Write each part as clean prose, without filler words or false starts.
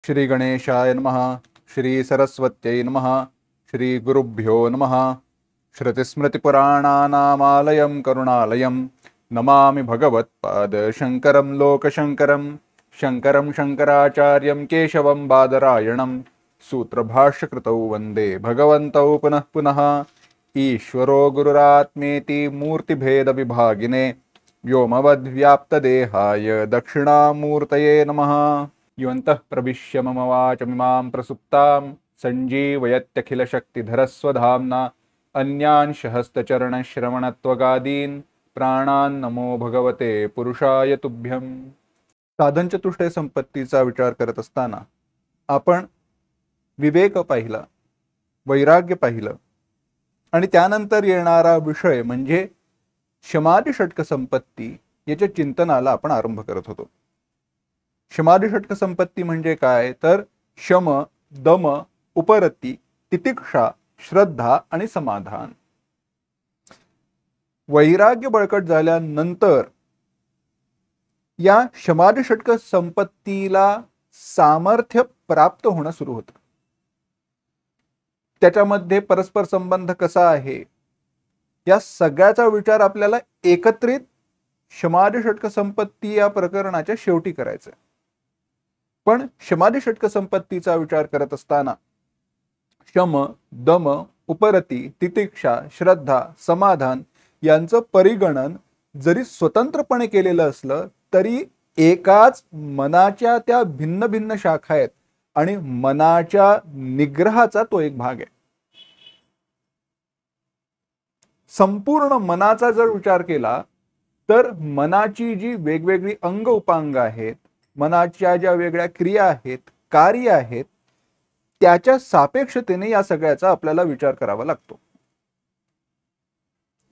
श्री गणेशाय नमः। श्री सरस्वत्यै नमः। श्री गुरुभ्यो नमः। श्रुतिस्मृतिपुराणानामालयं करुणालयं नमामि भगवत्पादशङ्करं लोकशङ्करं। शङ्करं शङ्कराचार्यं केशवं बादरायणं सूत्रभाष्यकृतौ वन्दे भगवन्तौ पुनः पुनः। ईश्वरो गुरुरात्मेति मूर्तिभेदविभागिने व्योमवद्व्याप्तदेहाय दक्षिणामूर्तये नमः। योऽन्तः प्रविश्य मम वाचमिमां प्रसुप्तां सञ्जीवयत्यखिलशक्तिधरस्वधाम्ना अन्यांशहस्तचरणश्रवणत्वगादीन् प्राणान् नमो भगवते पुरुषाय तुभ्यं। साधन चतुष्टय संपत्तीचा विचार करत असताना आपण विवेक पाहिला, वैराग्य पाहिलं आणि त्यानंतर येणारा विषय म्हणजे शमाधी षटक संपत्ती याच्या चिंतनाला आपण आरंभ करत होतो। शमाधी षटक संपत्ती म्हणजे काय तर शम, दम, उपरती, तितिक्षा, श्रद्धा आणि समाधान। वैराग्य बळकट झाल्यानंतर या शमाधी षटक संपत्तीला सामर्थ्य प्राप्त होणं सुरू होतं। त्याच्यामध्ये परस्पर संबंध कसा आहे या सगळ्याचा विचार आपल्याला एकत्रित शमाधी षटक संपत्ती या प्रकरणाच्या शेवटी करायचा। पण शमाधी षटक संपत्तीचा विचार करत असताना शम, दम, उपरती, तितिक्षा, श्रद्धा, समाधान यांचं परिगणन जरी स्वतंत्रपणे केलेलं असलं तरी एकाच मनाच्या त्या भिन्न भिन्न शाखा आहेत आणि मनाच्या निग्रहाचा तो एक भाग आहे। संपूर्ण मनाचा जर विचार केला तर मनाची जी वेगवेगळी अंग उपांग आहेत, मनाच्या ज्या वेगळ्या क्रिया आहेत, कार्य आहेत, त्याच्या सापेक्षतेने या सगळ्याचा आपल्याला विचार करावा लागतो।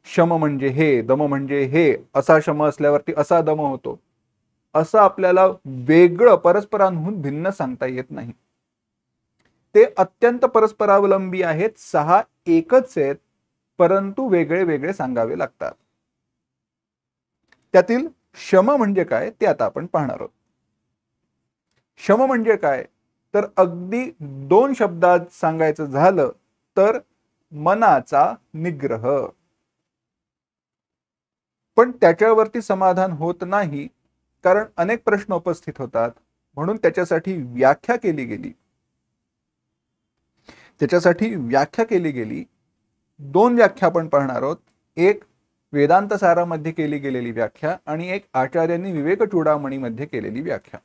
शम म्हणजे हे, दम म्हणजे हे, असा शम असल्यावरती असा दम होतो, असं आपल्याला वेगळं परस्परांहून भिन्न सांगता येत नाही। ते अत्यंत परस्परावलंबी आहेत, सहा एकच आहेत परंतु वेगळे वेगळे सांगावे लागतात। त्यातील शम म्हणजे काय ते आता आपण पाहणार आहोत। शम म्हणजे काय तर अगदी दोन शब्दात सांगायचं झालं तर मनाचा निग्रह। पण त्याच्यावरती समाधान होत नाही कारण अनेक प्रश्न उपस्थित होतात, म्हणून त्याच्यासाठी व्याख्या केली गेली। दोन व्याख्या आपण पाहणार आहोत। एक वेदांत सारामध्ये केली गेलेली व्याख्या आणि एक आचार्यांनी विवेक चूडामणीमध्ये केलेली व्याख्या।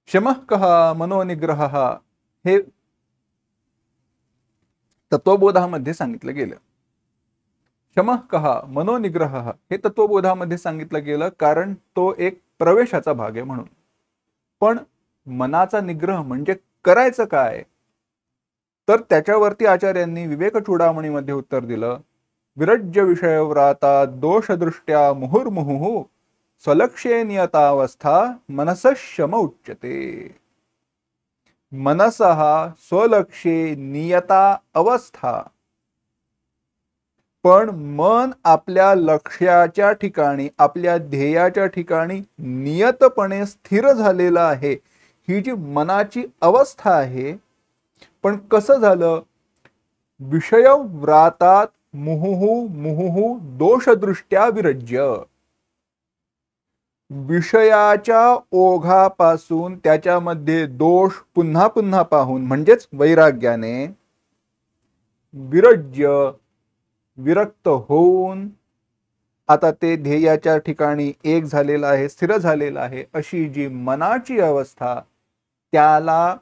शमः कः मनोनिग्रहः हे तत्वबोधामध्ये सांगितलं गेलं। शमः कः मनोनिग्रहः हे तत्वबोधामध्ये सांगितलं गेलं कारण तो एक प्रवेशाचा भाग आहे म्हणून। पण मनाचा निग्रह म्हणजे करायचं काय तर त्याच्यावरती आचार्यांनी विवेक चूडामणीमध्ये उत्तर दिलं। विरज्य विषयव्राता दोषदृष्ट्या मुहुर्मुहुः स्वलक्ष्ये नियतावस्था मनसः शम उच्यते। मनसः स्वलक्ष्ये नियता अवस्था, पण मन आपल्या लक्ष्याच्या ठिकाणी, आपल्या ध्येयाच्या ठिकाणी नियतपणे स्थिर झालेला आहे, ही जी मनाची अवस्था आहे। पण कसं झालं, विषयव्रातात मुहुः दोषदृष्ट्या विरज्य, विषयाच्या ओघापासून त्याच्यामध्ये दोष पुन्हा पुन्हा पाहून म्हणजेच वैराग्याने विरज्य विरक्त होऊन आता ते ध्येयाच्या ठिकाणी एक झालेला आहे, स्थिर झालेला आहे, अशी जी मनाची अवस्था त्याला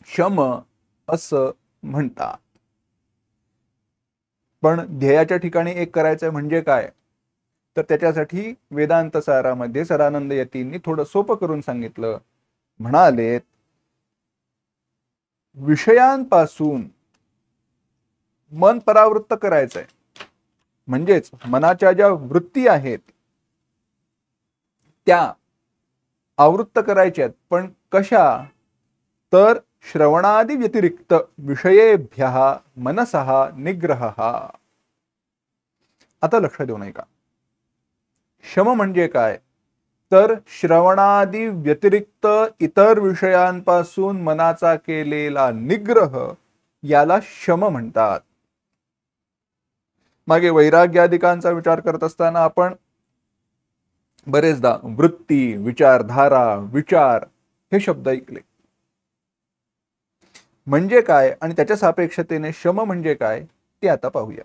शम असं म्हणतात। पण ध्येयाच्या ठिकाणी एक करायचं म्हणजे काय तर त्याच्यासाठी वेदांत सारामध्ये सदानंद यतींनी थोडं सोपं करून सांगितलं। म्हणालेत विषयांपासून मन परावृत्त करायचंय, म्हणजेच मनाच्या ज्या वृत्ती आहेत त्या आवृत्त करायच्यात। पण कशा तर श्रवणादि व्यतिरिक्त विषयेभ्यः मनसः निग्रहः। आता लक्ष देऊ नये का, शम म्हणजे काय तर श्रवणादी व्यतिरिक्त इतर विषयांपासून मनाचा केलेला निग्रह याला शम म्हणतात. मागे वैराग्यादिकांचा विचार करत असताना आपण बरेचदा वृत्ती, विचारधारा, विचार हे शब्द ऐकले. म्हणजे काय आणि त्याच्या सापेक्षतेने शम म्हणजे काय ते आता पाहूया.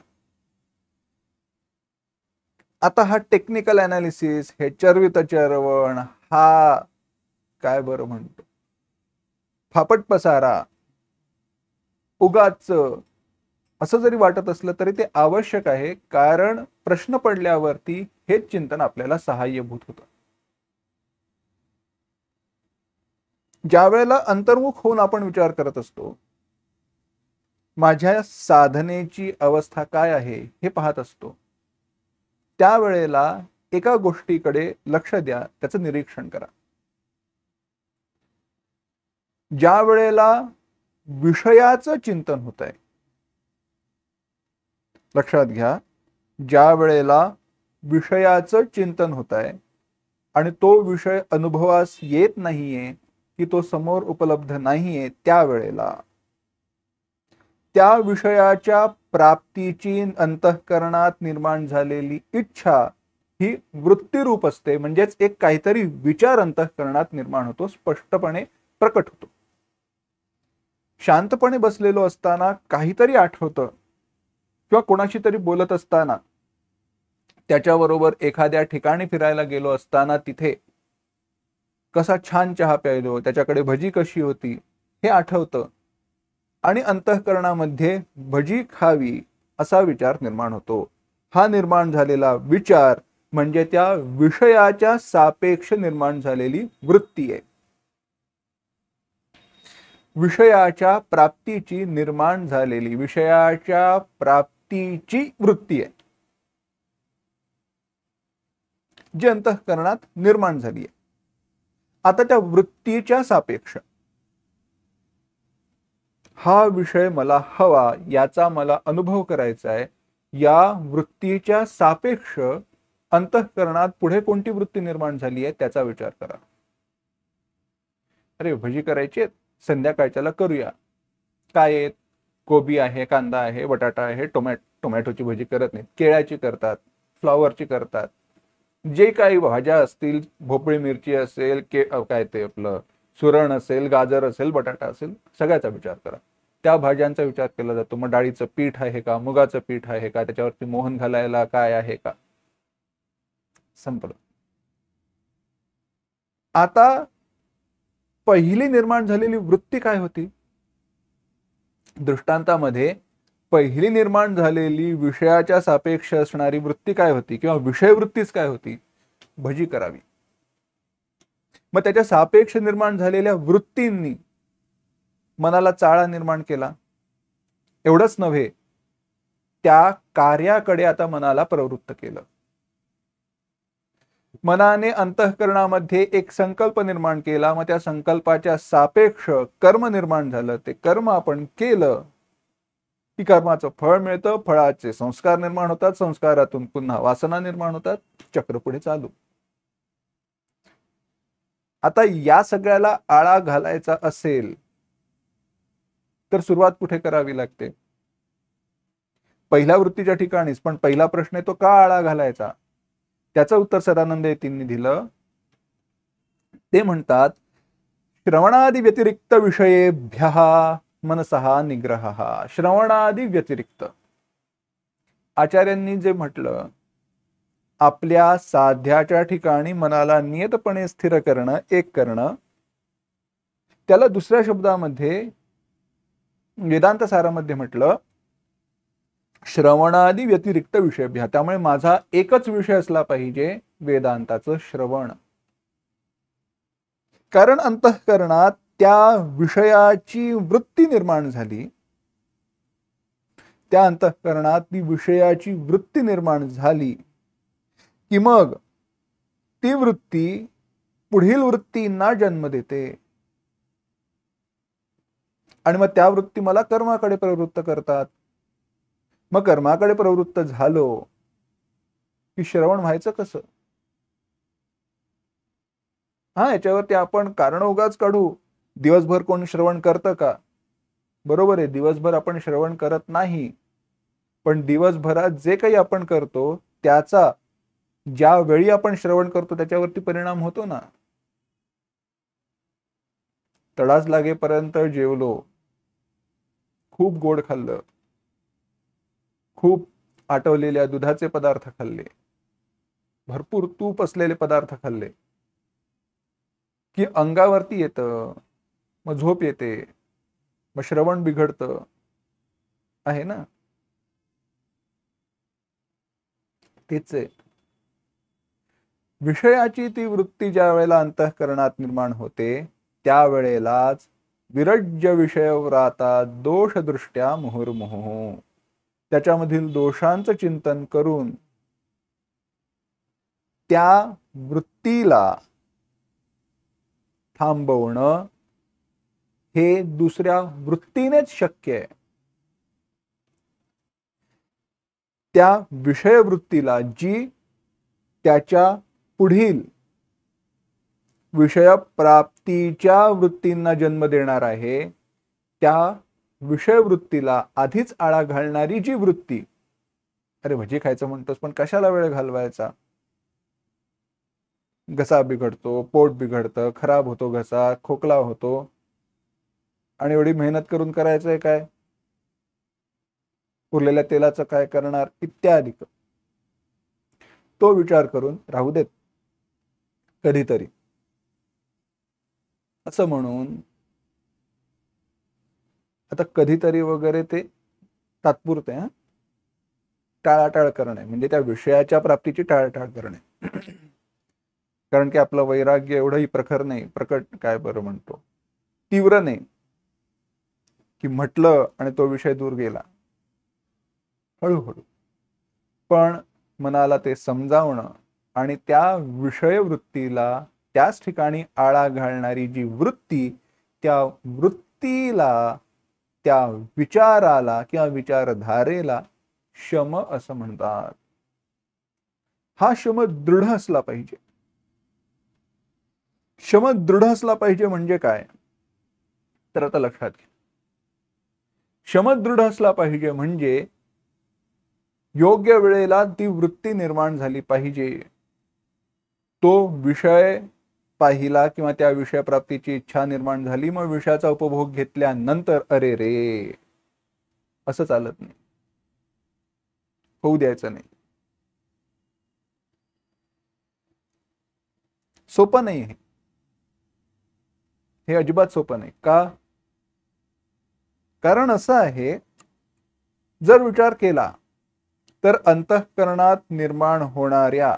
आता हा टेक्निकल अनालिसिस, हे चर्वित चरवण, हा काय बरं म्हणतो फापट पसारा, उगाच असं जरी वाटत असलं तरी ते आवश्यक आहे, कारण प्रश्न पडल्यावरती हेच चिंतन आपल्याला सहाय्यभूत होतं. ज्या वेळेला अंतर्मुख होऊन आपण विचार करत असतो, माझ्या साधनेची अवस्था काय आहे हे पाहत असतो, त्यावेळेला एका गोष्टीकडे लक्ष द्या, त्याचं निरीक्षण करा. ज्या वेळेला विषयाचं चिंतन होत आहे, लक्षात घ्या, ज्या वेळेला विषयाचं चिंतन होत आहे आणि तो विषय अनुभवास येत नाहीये की तो समोर उपलब्ध नाहीये, त्यावेळेला त्या विषयाच्या प्राप्तीची अंतःकरणात निर्माण झालेली इच्छा ही वृत्तीरूप असते. म्हणजेच एक काहीतरी विचार अंतःकरणात निर्माण होतो, स्पष्टपणे प्रकट होतो. शांतपणे बसलेलो असताना काहीतरी आठवतं किंवा कोणाशी तरी बोलत असताना, त्याच्याबरोबर एखाद्या ठिकाणी फिरायला गेलो असताना तिथे कसा छान चहा प्यायलो, त्याच्याकडे भजी कशी होती हे आठवतं आणि अंतःकरणामध्ये भजी खावी असा विचार निर्माण होतो. हा निर्माण झालेला विचार म्हणजे त्या विषयाच्या सापेक्ष निर्माण झालेली वृत्ती आहे. विषयाच्या प्राप्तीची निर्माण झालेली, विषयाच्या प्राप्तीची वृत्ती आहे जी अंतःकरणात निर्माण झाली आहे. आता त्या वृत्तीच्या सापेक्ष हा विषय मला हवा, याचा मला अनुभव करायचा आहे, या वृत्तीच्या सापेक्ष अंतःकरणात पुढे कोणती वृत्ती निर्माण झाली आहे त्याचा विचार करा. अरे भजी करायची, संध्याकाळच्याला करूया. काय आहेत? कोबी आहे, कांदा आहे, बटाटा आहे, टोमॅटोची भजी करत नाहीत, केळ्याची करतात, फ्लॉवरची करतात. जे काही भाज्या असतील, भोपळी मिरची असेल, काय ते आपलं सुरण असेल, गाजर असेल, बटाटा असेल, सगळ्याचा विचार करा. त्या भाज्यांचा विचार केला जातो. मग डाळीचं पीठ आहे का, मुगाचं पीठ आहे का, त्याच्यावरती मोहन घालायला काय आहे का, संपलं. आता पहिली निर्माण झालेली वृत्ती काय होती? दृष्टांतामध्ये पहिली निर्माण झालेली विषयाच्या सापेक्ष असणारी वृत्ती काय होती, किंवा विषय वृत्तीच काय होती? भजी करावी. मग त्याच्या सापेक्ष निर्माण झालेल्या वृत्तींनी मनाला चाळा निर्माण केला. एवढंच नव्हे, त्या कार्याकडे आता मनाला प्रवृत्त केलं. मनाने अंतःकरणामध्ये एक संकल्प निर्माण केला, मग त्या संकल्पाच्या सापेक्ष कर्म निर्माण झालं. ते कर्म आपण केलं की कर्माचं फळ मिळतं, फळाचे संस्कार निर्माण होतात, संस्कारातून पुन्हा वासना निर्माण होतात, चक्र पुढे चालू. आता या सगळ्याला आळा घालायचा असेल तर सुरुवात कुठे करावी लागते? पहिल्या वृत्तीच्या ठिकाणीच. पण पहिला प्रश्न आहे तो का आळा घालायचा? त्याचं उत्तर सदानंद येतींनी दिलं. ते म्हणतात, श्रवणादि व्यतिरिक्त विषयेभ्यः मनसः निग्रहः. श्रवणादि व्यतिरिक्त, आचार्यांनी जे म्हटलं, आपल्या साध्याच्या ठिकाणी मनाला नियतपणे स्थिर करणं, एक करणं, त्याला दुसऱ्या शब्दामध्ये वेदांत सारामध्ये म्हटलं श्रवणादि व्यतिरिक्त विषयभ्य. त्यामुळे माझा एकच विषय असला पाहिजे, वेदांताचं श्रवण. कारण अंतःकरणात त्या विषयाची वृत्ती निर्माण झाली, त्या अंतःकरणात ती विषयाची वृत्ती निर्माण झाली की मग ती वृत्ती पुढील वृत्तींना जन्म देते आणि मग त्या वृत्ती मला कर्माकडे प्रवृत्त करतात. मग कर्माकडे प्रवृत्त झालो की श्रवण व्हायचं कसं? हा, याच्यावरती आपण कारण उगाच काढू. दिवसभर कोण श्रवण करतं का? बरोबर आहे, दिवसभर आपण श्रवण करत नाही, पण दिवसभरात जे काही आपण करतो त्याचा ज्या वेळी आपण श्रवण करतो त्याच्यावरती परिणाम होतो ना. तडास लागेपर्यंत जेवलो, खूप गोड खाल्लं, खूप आटवलेल्या दुधाचे पदार्थ खाल्ले, भरपूर तूप असलेले पदार्थ खाल्ले की अंगावरती येतं, मग झोप येते, मग श्रवण बिघडतं, आहे ना. तेच आहे, विषयाची ती वृत्ती ज्या वेळेला अंतःकरणात निर्माण होते त्यावेळेलाच विरज्य विषय व्राता दोष दृष्ट्या मुहुर्मुहुः, त्याच्यामधील दोषांचं चिंतन करून त्या वृत्तीला थांबवणं हे दुसऱ्या वृत्तीनेच शक्य आहे. त्या विषय वृत्तीला जी त्याच्या पुढील विषय प्राप्तीच्या वृत्तींना जन्म देणार आहे, त्या विषय वृत्तीला आधीच आळा घालणारी जी वृत्ती, अरे भजी खायचं म्हणतोस पण कशाला वेळ घालवायचा, घसा बिघडतो, पोट बिघडतं, खराब होतो घसा, खोकला होतो, आणि एवढी मेहनत करून करायचंय काय, उरलेल्या तेलाचं काय करणार, इत्यादी. तो विचार करून राहू देत कधीतरी असं म्हणून. आता कधीतरी वगैरे ते तात्पुरते, हा, टाळाटाळ करणे म्हणजे त्या विषयाच्या प्राप्तीची टाळाटाळ करणे. कारण की आपलं वैराग्य एवढंही प्रखर नाही, प्रकट काय बरं म्हणतो, तीव्र नाही की म्हटलं आणि तो विषय दूर गेला. हळूहळू पण मनाला ते समजावणं आणि त्या विषय वृत्तीला त्याच ठिकाणी आळा घालणारी जी वृत्ती, त्या वृत्तीला, त्या विचाराला किंवा विचारधारेला शम असं म्हणतात. हा शम दृढ असला पाहिजे. शम दृढ असला पाहिजे म्हणजे काय, तर आता लक्षात घ्या. शम दृढ असला पाहिजे म्हणजे योग्य वेळेला ती वृत्ती निर्माण झाली पाहिजे. तो विषय पाहिला किंवा त्या विषय प्राप्तीची इच्छा निर्माण झाली, मग विषयाचा उपभोग घेतल्यानंतर अरे रे असं चालत नाही, होऊ द्यायचं नाही. सोपं नाही हे अजिबात सोपं नाही. का? कारण असं आहे, जर विचार केला तर अंतःकरणात निर्माण होणाऱ्या,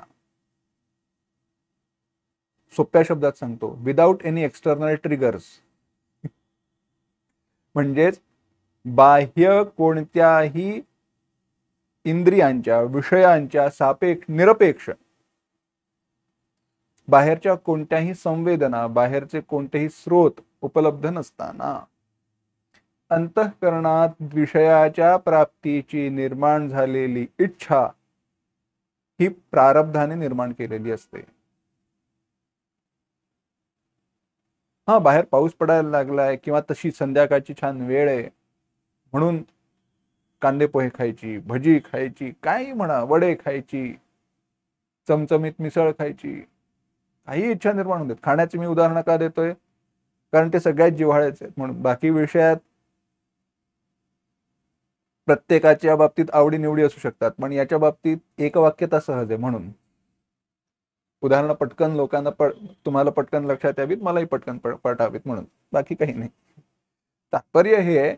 सोप्या शब्दात सांगतो, विदाउट एनी एक्सटर्नल ट्रिगर्स, म्हणजेच बाह्य कोणत्याही इंद्रियांच्या विषयांच्या निरपेक्ष, बाहेरच्या कोणत्याही संवेदना, बाहेरचे कोणतेही स्रोत उपलब्ध नसताना अंतःकरणात विषयाच्या प्राप्तीची निर्माण झालेली इच्छा ही प्रारब्धाने निर्माण केलेली असते. हा, बाहेर पाऊस पडायला लागलाय किंवा तशी संध्याकाळची छान वेळ आहे म्हणून कांदे पोहे खायची, भजी खायची, काही म्हणा, वडे खायची, चमचमीत मिसळ खायची, काही इच्छा निर्माण होते. खाण्याची मी उदाहरण का देतोय, कारण ते सगळ्यात जिव्हाळ्याचे आहेत म्हणून. बाकी विषयात प्रत्येकाच्या बाबतीत आवडी निवडी असू शकतात, पण याच्या बाबतीत एकवाक्यता सहज आहे म्हणून. उदाहरण पटकन लोकांना तुम्हाला पटकन लक्षात यावीत, मलाही पटकन पटावीत म्हणून, बाकी काही नाही. तात्पर्य हे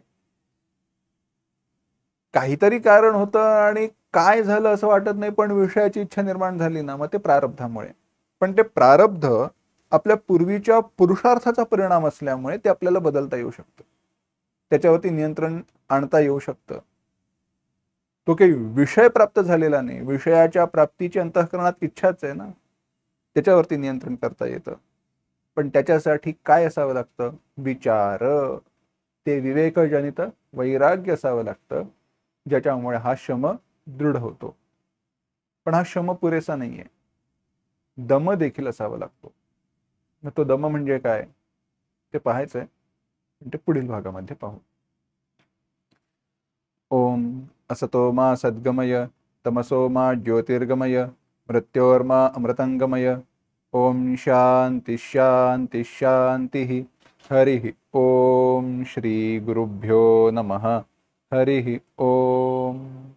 काहीतरी कारण होतं आणि काय झालं असं वाटत नाही, पण विषयाची इच्छा निर्माण झाली ना, मग ते प्रारब्धामुळे. पण ते प्रारब्ध आपल्या पूर्वीच्या पुरुषार्थाचा परिणाम असल्यामुळे ते आपल्याला बदलता येऊ शकतं, त्याच्यावरती नियंत्रण आणता येऊ शकतं. तो काही विषय प्राप्त झालेला नाही, विषयाच्या प्राप्तीची अंतःकरणात इच्छाच आहे ना, त्याच्यावरती नियंत्रण करता येतं. पण त्याच्यासाठी काय असावं लागतं, विचार, ते विवेकजनित वैराग्य असावं लागतं, ज्याच्यामुळे हा शम दृढ होतो. पण हा शम पुरेसा नाहीये, दम देखील असावा लागतो. मग तो दम म्हणजे काय ते पाहायचंय, पण ते पुढील भागामध्ये पाहू. ओम असतो मा सद्गमय तमसो मा ज्योतिर्गमय मृत्योर्मा अमृतंगमय. ओम शांती शांती शांती. हरि ओम. श्री गुरुभ्यो नमः. हरि ओम.